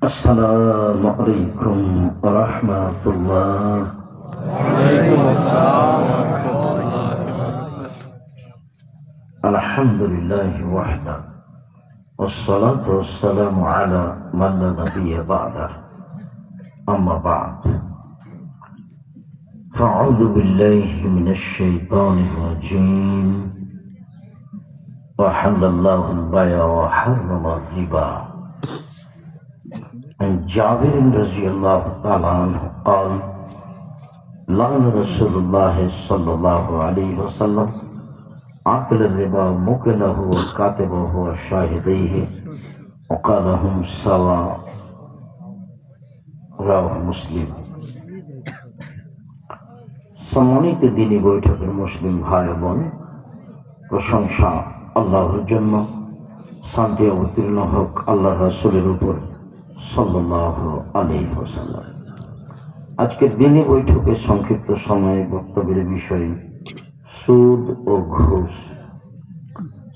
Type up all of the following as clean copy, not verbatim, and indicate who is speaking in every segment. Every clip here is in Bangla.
Speaker 1: আসসালামু আলাইকুম ওয়া রাহমাতুল্লাহ।
Speaker 2: ওয়ালাইকুম আসসালাম ওয়া রাহমাতুল্লাহি ওয়া বারাকাতুহু।
Speaker 1: আলহামদুলিল্লাহি ওয়াহদা ওয়াসসালাতু ওয়াসসালামু আলা মান লা নাবিয়্যা বা'দা। আম্মা বা'দ। ফাআউযু বিল্লাহি মিনাশ শাইতানির রাজীম। ওয়া হালাল্লাহু আল-বাই'a ওয়া হাররামা আর-রিবা। عن جابر رضي الله تعالى عنه قال: لعن رسول الله صلى الله عليه وسلم أكل الربا مكله وكاتبه وشاهديه وقال هم سواء. رواه মুসলিম। সম্মানিত দিনী বৈঠকের মুসলিম ভাই বোন, প্রশংসা আল্লাহর জন্য, শান্তি অবতীর্ণ হোক আল্লাহ রাসূলের উপর সাল্লাল্লাহু আলাইহি ওয়াসাল্লাম। আজকের দিনী বৈঠকে সংক্ষিপ্ত সময়ে বক্তব্যের বিষয় সুদ ও ঘুষ।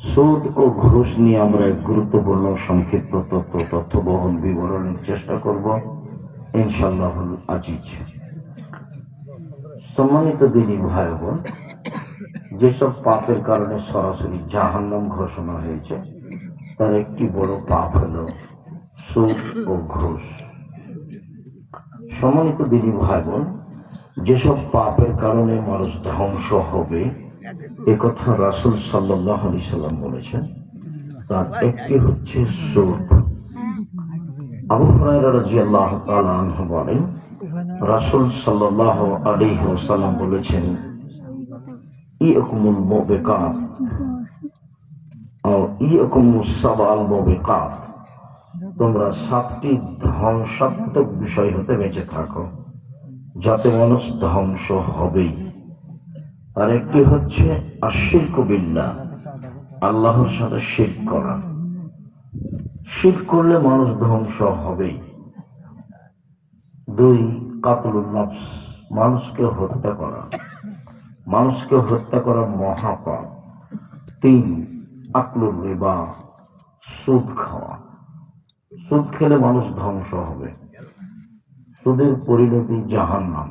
Speaker 1: সুদ ও ঘুষ নিয়ে আমরা এক গুরুত্বপূর্ণ সংক্ষিপ্ত তথ্যবহুল বিবরণের চেষ্টা করব ইনশাআল্লাহুল আজিজ। সম্মানিত দিনী ভাই বোন, যেসব পাপের কারণে সরাসরি জাহান্নাম ঘোষণা হয়েছে তার একটি বড় পাপ হলো সুদ ও ঘুষ। সম্মানিত দিনী ভাই বোন, যেসব পাপের কারণে মানুষ ধ্বংস হবে একথা রাসূল সাল্লাল্লাহু আলাইহি সাল্লাম বলেছেন, তার একটি হচ্ছে সুদ। আবু হুরায়রা রাদিয়াল্লাহু তাআলা আনহু বলেন, রাসূল সাল্লাল্লাহু আলাইহি ওয়াসাল্লাম বলেছেন, ইয়াকুমুল মুবিকাত ইয়াকুমুস সাবাল মুবিকাত, তোমরা 7টি ধ্বংসাত্মক বিষয় হতে বেঁচে থাকো যাতে মানুষ ধ্বংস হবেই। আর একটি হচ্ছে আশিরকু বিল্লাহ, আল্লাহর সাথে শিরক করা। শিরক করলে মানুষ ধ্বংস হবেই। 2, কাতলুন নফস, মানুষকে হত্যা করা। মানুষকে হত্যা করা মহাপাপ। 3, আকলুর রিবা, সুদ খাওয়া। সুদ খেলে মানুষ ধ্বংস হবে। সুদের পরিণতি জাহান্নাম।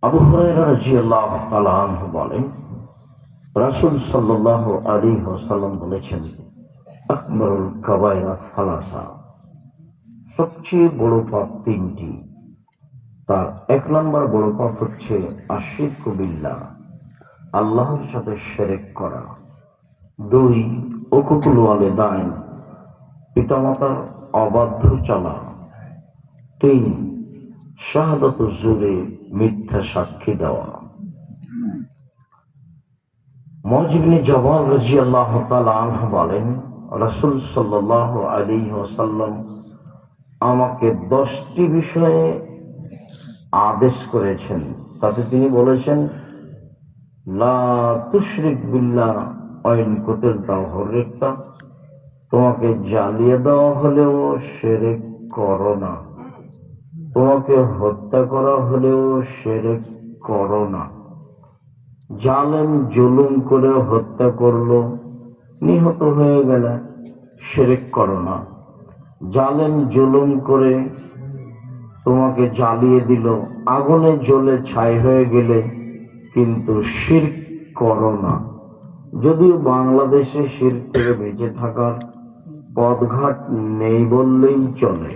Speaker 1: আবু হুরায়রা রাদিয়াল্লাহু তাআলা আনহু বলেন, রাসূল সাল্লাল্লাহু আলাইহি ওয়াসাল্লাম বলেছেন, আকবারুল কাবায়রা সালাসা, সবচেয়ে বড় পাপ 3টি। তার 1 নম্বর বড় পাপ হচ্ছে আশিরকু বিল্লাহ, আল্লাহর সাথে শিরক করা। 2, উকুকুল ওয়ালিদাইন, পিতামাতার অবাধ্য চলা। 3, শাহাদাতু জুরে, মিথ্যা সাক্ষী দেওয়া। মুআয ইবনে জাবাল রাদিয়াল্লাহু তাআলা আনহু বলেন, রাসূল সাল্লাল্লাহু আলাইহি ওয়াসাল্লাম আমাকে 10টি বিষয়ে আদেশ করেছেন। তাতে তিনি বলেছেন, লা তুশরিক বিল্লাহ ওয়া ইন কুতিলতা হুররিকতা, তোমাকে জ্বালিয়ে দেওয়া হলেও শিরক করো না, তোমাকে হত্যা করা হলেও শিরক করো না। জালেম জুলুম করে হত্যা করলো, নিহত হয়ে গেলে শিরক করো না। জালেম জুলুম করে তোমাকে জ্বালিয়ে দিল, আগুনে জ্বলে ছাই হয়ে গেলে কিন্তু শিরক করো না। যদিও বাংলাদেশে শিরক থেকে বেঁচে থাকার পথঘাট নেই বললেই চলে,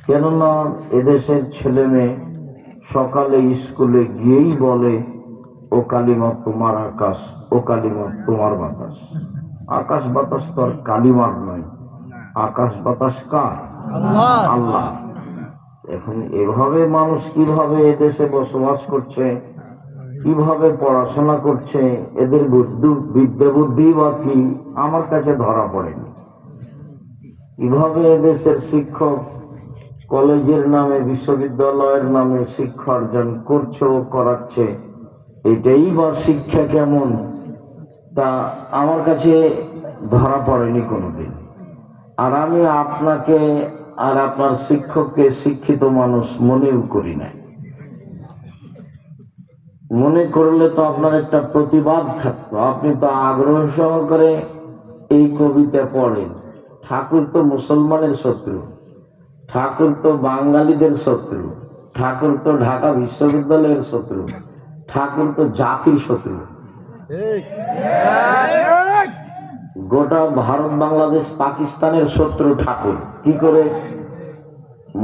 Speaker 1: কেননা এদেশের ছেলে মেয়ে সকালে স্কুলে গিয়েই বলে, ও কালিমা তোমার আকাশ, ও কালিমা তোমার বাতাস। আকাশ বাতাস তো আর কালিমার নয়, আকাশ বাতাস কার? আল্লাহ। এখন এভাবে মানুষ কিভাবে এদেশে বসবাস করছে, কিভাবে পড়াশোনা করছে, এদের বিদ্যা বুদ্ধি বা কি আমার কাছে ধরা পড়েনি। কিভাবে এদেশের শিক্ষক কলেজের নামে, বিশ্ববিদ্যালয়ের নামে শিক্ষা অর্জন করছে ও করাচ্ছে, এটাই বা শিক্ষা কেমন, তা আমার কাছে ধরা পড়েনি কোনোদিন। আর আমি আপনাকে আর আপনার শিক্ষককে শিক্ষিত মানুষ মনেও করি না। মনে করলে তো আপনার একটা প্রতিবাদ থাকতো, আপনি তো আগ্রহ সহকারে এই কবিতা পড়েন। ঠাকুর তো মুসলমানের শত্রু, ঠাকুর তো বাঙালিদের শত্রু, ঠাকুর তো ঢাকা বিশ্ববিদ্যালয়ের শত্রু, ঠাকুর তো জাতির শত্রু। গোটা ভারত বাংলাদেশ পাকিস্তানের শত্রু ঠাকুর। কি করে?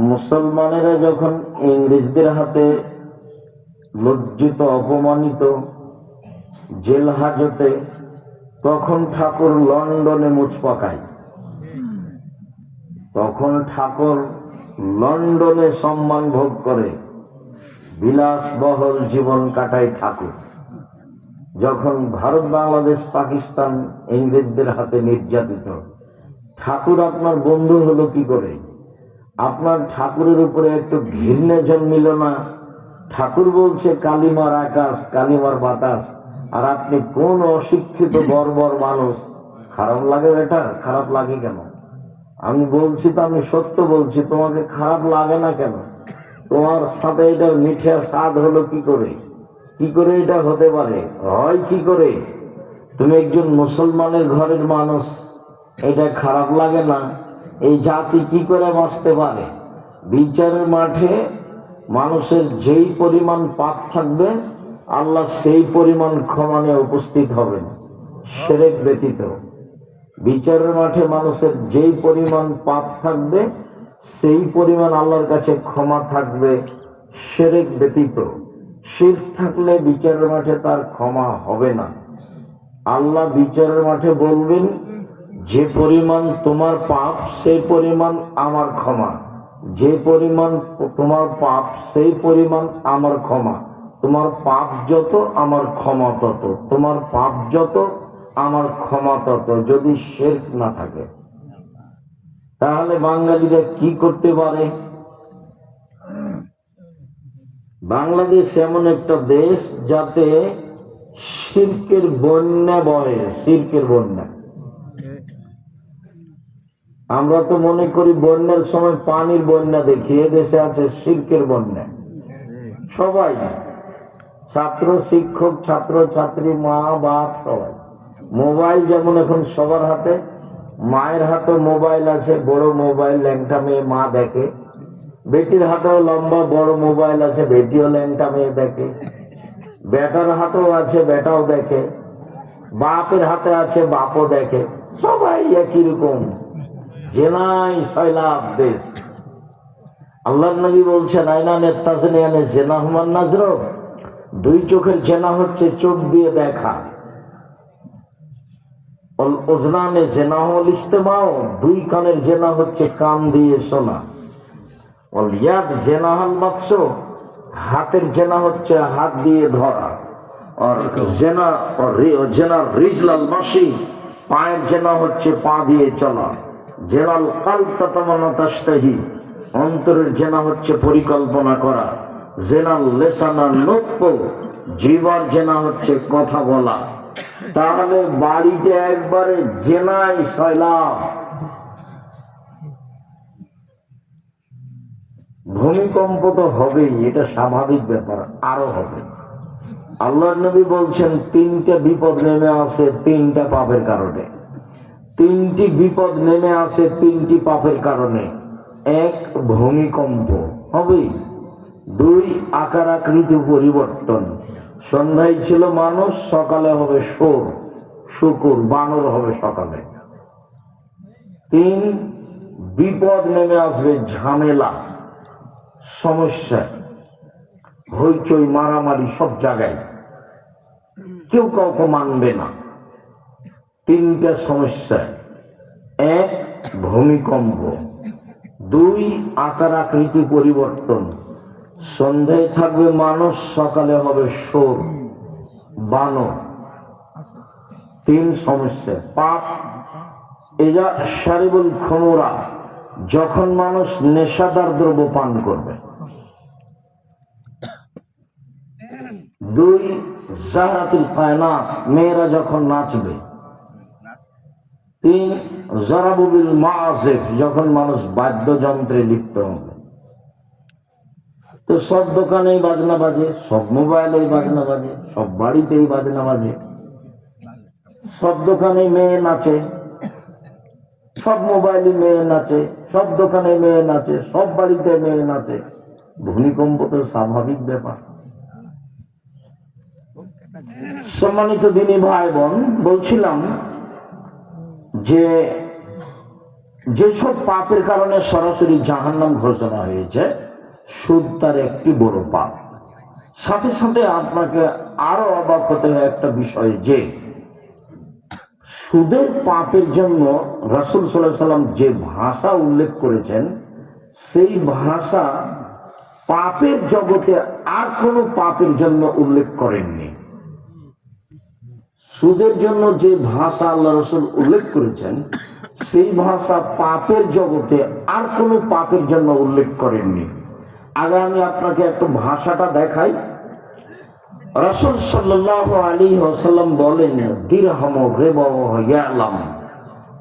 Speaker 1: মুসলমানেরা যখন ইংরেজদের হাতে লজ্জিত অপমানিত জেল হাজতে, তখন ঠাকুর লন্ডনে মুচ পাকায়। তখন ঠাকুর লন্ডনে সম্মান ভোগ করে, বিলাসবহুল জীবন কাটায় ঠাকুর। যখন ভারত বাংলাদেশ পাকিস্তান ইংরেজদের হাতে নির্যাতিত, ঠাকুর আপনার বন্ধু হলো কি করে? আপনার ঠাকুরের উপরে একটু ঘৃণা জন্মিল না? ঠাকুর বলছে কালিমার আকাশ, কালিমার বাতাস, আর আপনি কোন অশিক্ষিত বর্বর মানুষ। খারাপ লাগে বেটা? খারাপ লাগে কেন? আমি বলছি তো, আমি সত্য বলছি, তোমাকে খারাপ লাগে না কেন? তোমার সাথে এটা মিঠে স্বাদ হলো কি করে? কি করে এটা হতে পারে? হয় কি করে? তুমি একজন মুসলমানের ঘরের মানুষ, এটা খারাপ লাগে না? এই জাতি কি করে বাঁচতে পারে? বিচারের মাঠে মানুষের যেই পরিমাণ পাপ থাকবে, আল্লাহ সেই পরিমাণ ক্ষমা নিয়ে উপস্থিত হবেন, শিরক ব্যতীত। বিচারের মাঠে মানুষের যেই পরিমাণ পাপ থাকবে, সেই পরিমাণ আল্লাহর কাছে ক্ষমা থাকবে, শিরক ব্যতীত। শিরক থাকলে বিচারের মাঠে তার ক্ষমা হবে না। আল্লাহ বিচারের মাঠে বলবেন, যে পরিমাণ তোমার পাপ সেই পরিমাণ আমার ক্ষমা, যে পরিমাণ তোমার পাপ সেই পরিমাণ আমার ক্ষমা। তোমার পাপ যত আমার ক্ষমা তত, তোমার পাপ যত আমার ক্ষমা তত, যদি শিরক না থাকে। তাহলে বাঙালিরা কি করতে পারে? বাংলাদেশ এমন একটা দেশ যাতে শিরকের বন্যা বহে, শিরকের বন্যা। আমরা তো মনে করি বন্যার সময় পানির বন্যা দেখি, এদেশে আছে শিরকের বন্যা। সবাই, ছাত্র শিক্ষক ছাত্র ছাত্রী মা বাপ সবাই। মোবাইল যেমন এখন সবার হাতে, মায়ের হাতে মোবাইল আছে, বড় মোবাইল, ল্যাংটা মেয়ে মা দেখে। বেটির হাতেও লম্বা বড় মোবাইল আছে, বেটিও ল্যাংটা মেয়ে দেখে। বেটার হাতেও আছে, বেটাও দেখে। বাপের হাতে আছে, বাপও দেখে। সবাই একই রকম। জেনাই সয়লাব দেশ। আল্লাহর নবী বলছেন, আইনা নেত্তাজনিয়ানে জেনা হুমান নাজর, দুই চোখের জেনা হচ্ছে চোখ দিয়ে দেখা। ওজনানে জেনা হল ইস্তেমাও, দুই কানের জেনা হচ্ছে কান দিয়ে শোনা। ইয়াদ জেনা হল বাক্স, হাতের জেনা হচ্ছে হাত দিয়ে ধরা। আর জেনা জেনা রিজলাল মাসি, পায়ের জেনা হচ্ছে পা দিয়ে চলা। জেনাল কাল তাতামানা তাস্তাহি, অন্তরের জেনা হচ্ছে পরিকল্পনা করা। জেনাল লেসানা নতপ, জিহ্বার জেনা হচ্ছে কথা বলা। তাহলে বাড়িতে একবারে জেনাই সয়লাব। ভূমিকম্প তো হবেই, এটা স্বাভাবিক ব্যাপার, আরো হবে। আল্লাহর নবী বলছেন, তিনটা বিপদ নেমে আসে তিনটা পাপের কারণে। তিনটি বিপদ নেমে আসে তিনটি পাপের কারণে। এক, ভূমিকম্প হবে। দুই, আকার আকৃতি পরিবর্তন। সন্ধ্যায় ছিল মানুষ, সকালে হবে শুঁড়, শুকুর, বানর হবে সকালে। তিন, বিপদ নেমে আসবে, ঝামেলা, সমস্যা, হইচই, মারামারি সব জায়গায়, কেউ কাউকে মানবে না। তিনটা সমস্যা। এক, ভূমিকম্প। দুই, আকার আকৃতি পরিবর্তন। সন্ধ্যায় থাকবে মানুষ, সকালে হবে শুঁড়, বানর। তিন সমস্যা। পাপ, এরা শারিবুল খমরা, যখন মানুষ নেশাদার দ্রব্য পান করবে। দুই, জাহরাতুল কায়নাত, মেয়েরা যখন নাচবে। তিন, জরাবুবিল মাআসিফ, যখন মানুষ বাদ্যযন্ত্রে লিপ্ত হবে। তো সব দোকানেই বাজনা বাজে, সব মোবাইলেই বাজনা বাজে, সব বাড়িতেই বাজনা বাজে, সব দোকানে মেয়ে নাচে, সব মোবাইলে মেয়ে নাচে, সব দোকানে মেয়ে নাচে, সব বাড়িতে মেয়ে নাচে। ভূমিকম্প তো স্বাভাবিক ব্যাপার। সম্মানিত দিনী ভাই বোন, বলছিলাম যে যেসব পাপের কারণে সরাসরি জাহান্নাম ঘোষণা হয়েছে, সুদ তার একটি বড় পাপ। সাথে সাথে আপনাকে আরো অবাক হতে হয় একটা বিষয়, যে সুদের পাপের জন্য রাসূল সাল্লাল্লাহু আলাইহি ওয়াসাল্লাম যে ভাষা উল্লেখ করেছেন, সেই ভাষা পাপের জগতে আর কোনো পাপের জন্য উল্লেখ করেননি। সুদের জন্য যে ভাষা আল্লাহ রাসূল উল্লেখ করেছেন, সেই ভাষা পাপের জগতে আর কোনো পাপের জন্য উল্লেখ করেননি। আগে আমি আপনাকে একটু ভাষাটা দেখাই। রাসূল সাল্লাল্লাহু আলাইহি ওয়াসাল্লাম বলেন, দিরহাম রিবা ওয়া ইয়ালাম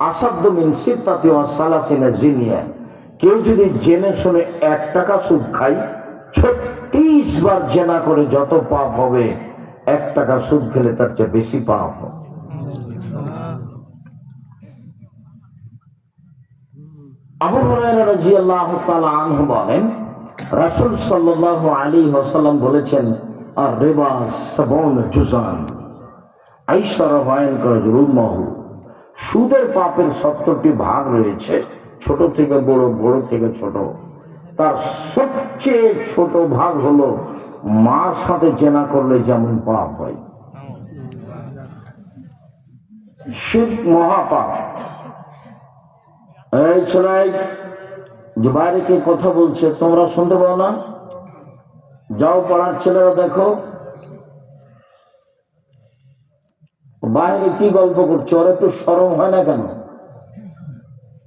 Speaker 1: আসাদ্দু মিন সিত্তাতি ওয়া সালাসিনা জিনিয়া। কেউ যদি জেনে শুনে 1 টাকা সুদ খায়, 36 বার জেনা করে যত পাপ হবে, 1 টাকা সুদ খেলে তার চেয়ে বেশি পাপ হবে। আবু হুরায়রা রাদিয়াল্লাহু তাআলা আনহু বলেন, রাসূল সাল্লাল্লাহু আলাইহি ওয়াসাল্লাম বলেছেন, আর রিবা 70 জুজান। আয়েশা রাদিয়াল্লাহু আনহা, সুদের পাপের 70টি ভাগ রয়েছে, ছোট থেকে বড়, বড় থেকে ছোট। তার সবচেয়ে ছোট ভাগ হলো মার সাথে জেনা করলে যেমন পাপ হয়। শিরক মহাপাপ। এই ছেলে, যে বাইরে কে কথা বলছে তোমরা শুনতে পাও না? যাও পাড়ার ছেলেরা দেখো বাইরে কি গল্প করছে, ওর একটু শরম হয় না কেন?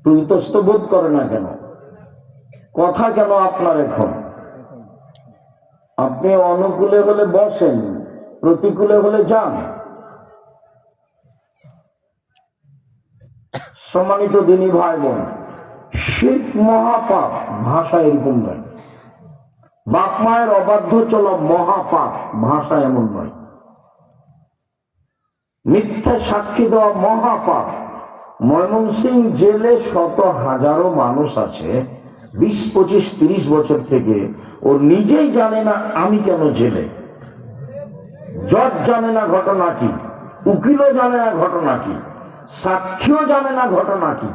Speaker 1: তুই ইতস্ত বোধ করে না কেন? কথা কেন আপনার এখন? আপনি অনুকূলে হলে বসেন, প্রতিকূলে হলে যান। সম্মানিত দিনী ভাই বোন, শিরক মহাপাপ ভাষা এরকম নয়। বাপ মায়ের অবাধ্য চলা মহাপাপ ভাষা এমন নয়। মিথ্যা সাক্ষী দেওয়া মহাপাপ। ময়মনসিংহ জেলে শত হাজারো মানুষ আছে, 20, 25, 30 বছর থেকে। ও নিজেই জানে না আমি কেন জেলে। জজ জানে না ঘটনা কি, উকিলও জানে না ঘটনা কি, সাক্ষীও জানে না ঘটনা কি।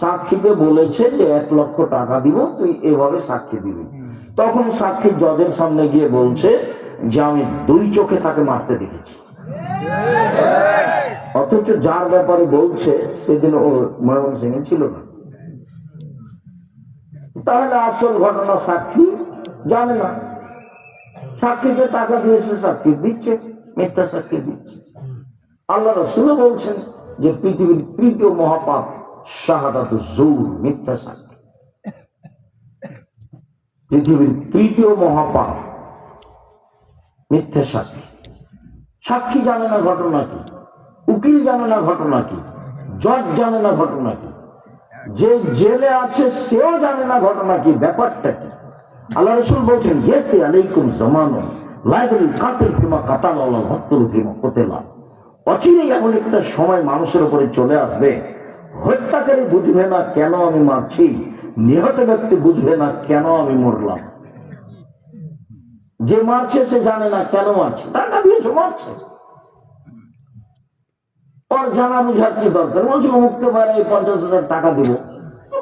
Speaker 1: সাক্ষীকে বলেছে যে 1 লক্ষ টাকা দিব, তুই এভাবে সাক্ষী দিবি। তখন সাক্ষী জজের সামনে গিয়ে বলছে যে আমি 2 চোখে তাকে মারতে দেখেছি। অথচ যার ব্যাপারে বলছে সেদিন ও ময়মনসিংহে ছিল না। তাহলে আসল ঘটনা সাক্ষী জানে না। সাক্ষীকে টাকা দিয়েছে, সাক্ষী দিচ্ছে, মিথ্যা সাক্ষী দিচ্ছে। আল্লাহ রাসূল বলছেন যে পৃথিবীর 3য় মহাপাপ শাহাদাতুজ যুর, মিথ্যা সাক্ষী। পৃথিবীর 3য় মহাপাপ মিথ্যা সাক্ষী। সাক্ষী জানে না ঘটনা কি, উকিল জানে না ঘটনা কি, জজ জানে না ঘটনা কি, যে জেলে আছে সেও জানে না ঘটনা কি, ব্যাপারটা কি। আল্লাহ রাসূল বলছেন, ইয়াতি আলাইকুম জামানুন লা ইয়াদরিল কাতিল ফিমা কাতালা ওয়াল মাকতুল ফিমা কুতিলা। অচিরেই এমন একটা সময় মানুষের উপরে চলে আসবে, হত্যাকারী বুঝবে না কেন আমি মারছি, নিহত ব্যক্তি বুঝবে না কেন আমি মরলাম। যে মারছে সে জানে না কেন মারছে, টাকা দিয়েছে মারছে। ওর জানা বুঝার কি দরকার? বলছিল মুখকে বাইরে 50,000 টাকা দিব,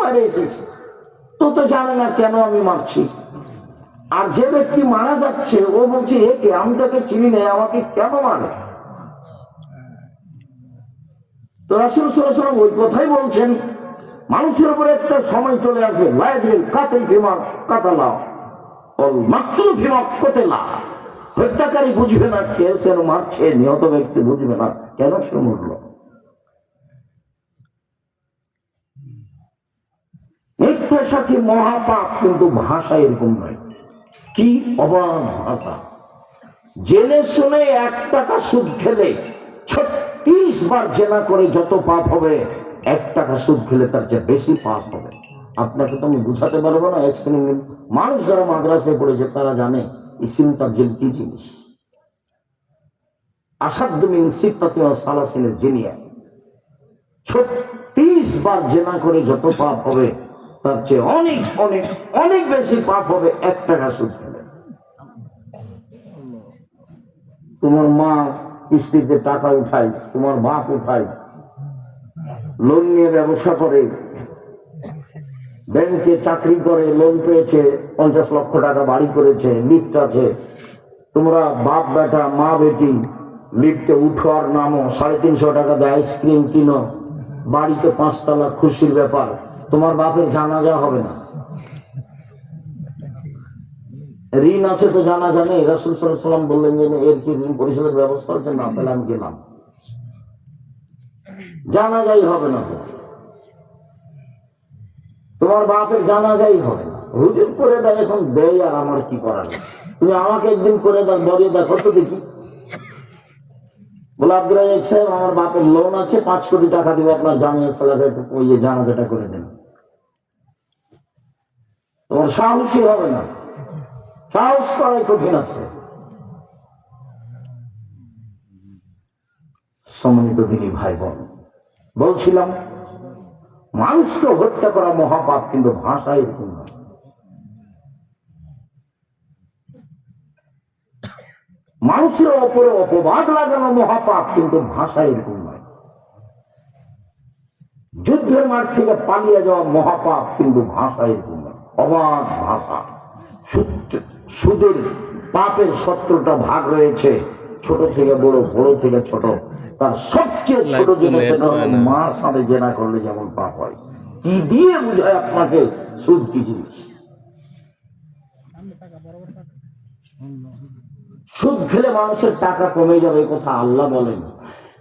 Speaker 1: বাইরে এসেছে তো জানে না কেন আমি মারছি। আর যে ব্যক্তি মারা যাচ্ছে ও বলছে একে, আমি তাকে চিনি না, আমাকে কেন মারে? তো রাসূল সাল্লাল্লাহু আলাইহি ওয়াসাল্লাম ওই কথাই বলছেন, মানুষের উপরে একটা সময় চলে আসবে, লা ইয়াদরিল কাতিল ফিমা কাতালা ওয়াল মাকতুল ফিমা কুতিলা। হত্যাকারী বুঝবে না কে কেন মারছে, নিহত ব্যক্তি বুঝবে না কেন সে মরল। মিথ্যা সাক্ষী মহাপাপ, কিন্তু ভাষা এরকম নয়। কি অবাক ভাষা! জেনে শুনে 1 টাকা সুদ খেলে 36 বার জেনা করে যত পাপ হবে, 1 টাকা সুদ খেলে তার চেয়ে বেশি পাপ হবে। আপনাকে তো আমি বুঝাতে পারবো না। 1 শ্রেণীর মানুষ যারা মাদ্রাসায় পড়েছে তারা জানে ইসিম তাবজিল কি জিনিস। আসাদ্দু মিন সিত্তাতি ওয়া সালাসিনা জিনিয়া, 36 বার জেনা করে যত পাপ হবে তার চেয়ে অনেক অনেক অনেক বেশি পাপ হবে 1 টাকা সুদ খেলে। তোমার মা কিস্তিতে টাকা উঠায়, তোমার বাপ উঠায়, লোন নিয়ে ব্যবসা করে, ব্যাংকে চাকরি করে, লোন পেয়েছে, 50 লক্ষ টাকা বাড়ি করেছে, লিফট আছে। তোমরা বাপ বেটা মা বেটি লিফটে উঠো আর নামো, 350 টাকা দিয়ে আইসক্রিম কিনো, বাড়িতে 5 তলা, খুশির ব্যাপার। তোমার বাপের জানাজা হবে না। ঋণ আছে তো জানাজা নেই। রাসূল সাল্লাল্লাহু আলাইহি ওয়াসাল্লাম বললেন যে এর কি ঋণ পরিশোধের ব্যবস্থা হচ্ছে? না, তাহলে আমি গেলাম, জানাজাই হবে না। তোমার বাপের জানাজাই হবে না। হুজুর করে দেয়, এখন দেয়, আর আমার কি করার? তুমি আমাকে একদিন করে দাও, বলিয়ে দেখো তো দেখি। বলে আব্দুল রাজ্জাক সাহেব, আমার বাপের লোন আছে, 5 কোটি টাকা দিব, আপনার জামিয়া সালাতে ওই যে জানাজাটা করে দেন। তোমার সাহসী হবে না, সাহস করাই কঠিন আছে। সম্মানিত দিনী ভাই বোন, বলছিলাম মানুষকে হত্যা করা মহাপাপ, কিন্তু ভাষা এরকম নয়। মানুষের ওপরে অপবাদ লাগানো মহাপাপ, কিন্তু ভাষা এরকম নয়। যুদ্ধের মাঠ থেকে পালিয়ে যাওয়া মহাপাপ, কিন্তু ভাষা এরকম নয়। অবাধ ভাষা। সুদের পাপের 17টা ভাগ রয়েছে, ছোট থেকে বড়, বড় থেকে ছোট। তার সবচেয়ে ছোট জিনিস মার সাথে জেনা করলে যেমন পাপ হয়। কি দিয়ে বুঝায় আপনাকে সুদ কি জিনিস? সুদ খেলে মানুষের টাকা কমে যাবে, এই কথা আল্লাহ বলেন।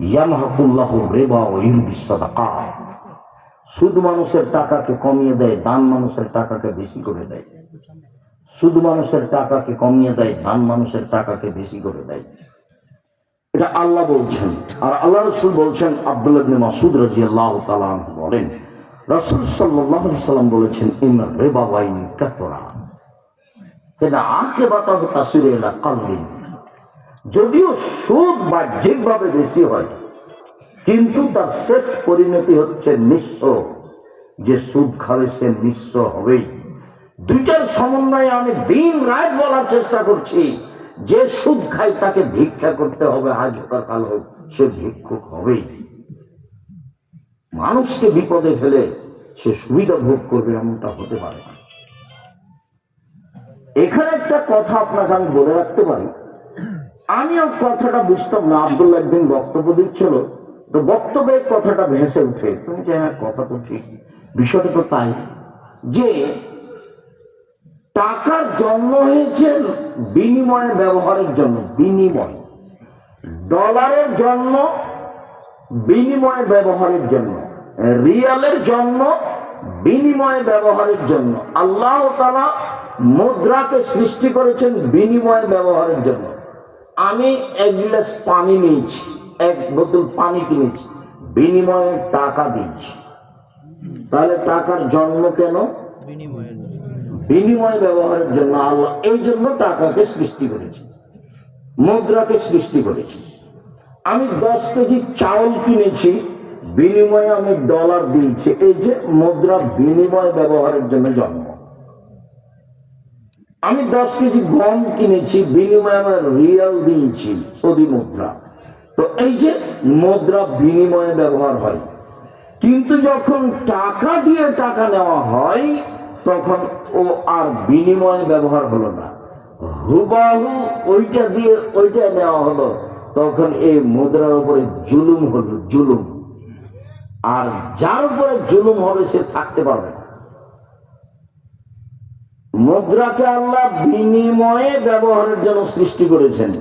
Speaker 1: ইয়ামহাকুল্লাহু রিবা ওয়া ইউরবিস সাদাকাত। সুদ মানুষের টাকাকে কমিয়ে দেয়, দান মানুষের টাকাকে বেশি করে দেয়। সুদ মানুষের টাকাকে কমিয়ে দেয়, দান মানুষের টাকাকে বেশি করে দেয়। এটা আল্লাহ বলছেন। আর আল্লাহ রাসূল বলছেন, আব্দুল্লাহ ইবনে মাসউদ রাদিয়াল্লাহু তাআলা আনহু বলেন, রাসূল সাল্লাল্লাহু আলাইহি সাল্লাম বলেছেন, ইন্না রিবা ওয়াইন কাসরা কেন আকিবাতাহু তাসিরু ইলা কলবিন। যদিও সুদ বাহ্যিকভাবে বেশি হয়, কিন্তু তার শেষ পরিণতি হচ্ছে নিঃস্ব। যে সুদ খাবে সে নিঃস্ব হবেই। দুইটার সমন্বয়ে আমি দিন রাত বলার চেষ্টা করছি, যে সুদ খায় তাকে ভিক্ষা করতে হবে, আজ হোক আর কাল হোক, সে ভিক্ষুক হবেই। মানুষকে বিপদে ফেলে সে সুবিধা ভোগ করবে, এমনটা হতে পারে না। এখানে একটা কথা আপনাকে আমি বলে রাখতে পারি, আমিও কথাটা বুঝতাম না। আব্দুল্লাহ একদিন বক্তব্য দিচ্ছিল, তো বক্তব্যের কথাটা ভেসে উঠে, তুমি যে আমার কথা তো ঠিক, বিষয়টা তো তাই যে টাকার জন্ম হয়েছে বিনিময়ে ব্যবহারের জন্য। বিনিময়, ডলারের জন্ম বিনিময়ে ব্যবহারের জন্য, রিয়ালের জন্ম বিনিময়ে ব্যবহারের জন্য। আল্লাহ তাআলা মুদ্রাকে সৃষ্টি করেছেন বিনিময়ে ব্যবহারের জন্য। আমি 1 গ্লাস পানি নিয়েছি, 1 বোতল পানি কিনেছি, বিনিময়ে টাকা দিয়েছি। তাহলে টাকার জন্ম কেন? বিনিময় ব্যবহারের জন্য। আল্লাহ এই জন্য টাকাকে সৃষ্টি করেছে, মুদ্রাকে সৃষ্টি করেছে। আমি 10 কেজি চাউল কিনেছি, বিনিময়ে আমি ডলার দিয়েছি। এই যে মুদ্রা বিনিময় ব্যবহারের জন্য জন্ম। আমি 10 কেজি গম কিনেছি, বিনিময়ে আমি রিয়াল দিয়েছি, সৌদি মুদ্রা। তো এই যে মুদ্রা বিনিময়ে ব্যবহার হয়। কিন্তু যখন টাকা দিয়ে টাকা নেওয়া হয়, তখন ও আর বিনিময়ে ব্যবহার হলো না, হুবাহু ওইটা দিয়ে ওইটা নেওয়া হলো। তখন এই মুদ্রার উপরে জুলুম হলো, জুলুম। আর যার উপরে জুলুম হবে সে থাকতে পারবে না। মুদ্রাকে আল্লাহ বিনিময়ে ব্যবহারের জন্য সৃষ্টি করেছেন।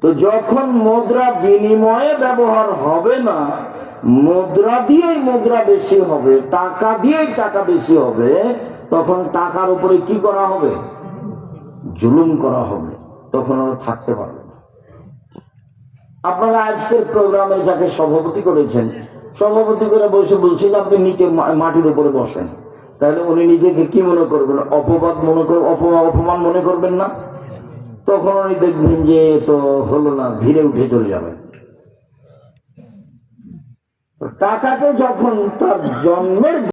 Speaker 1: তো যখন মুদ্রা বিনিময়ে ব্যবহার হবে না, মুদ্রা দিয়েই মুদ্রা বেশি হবে, টাকা দিয়েই টাকা বেশি হবে, তখন টাকার উপরে কি করা হবে? জুলুম করা হবে। তখন আর থাকতে পারবে না। আপনারা আজকের প্রোগ্রামে যাকে সভাপতি করেছেন, সভাপতি করে বসে বলছেন আপনি নিচে মাটির উপরে বসেন, তাহলে উনি নিজেকে কি মনে করবেন? অপবাদ মনে করবেন, অপমান মনে করবেন না? তখন উনি দেখবেন যে তো হলো না, ধীরে উঠে চলে যাবেন। কাকাকে যখন তার জন্মের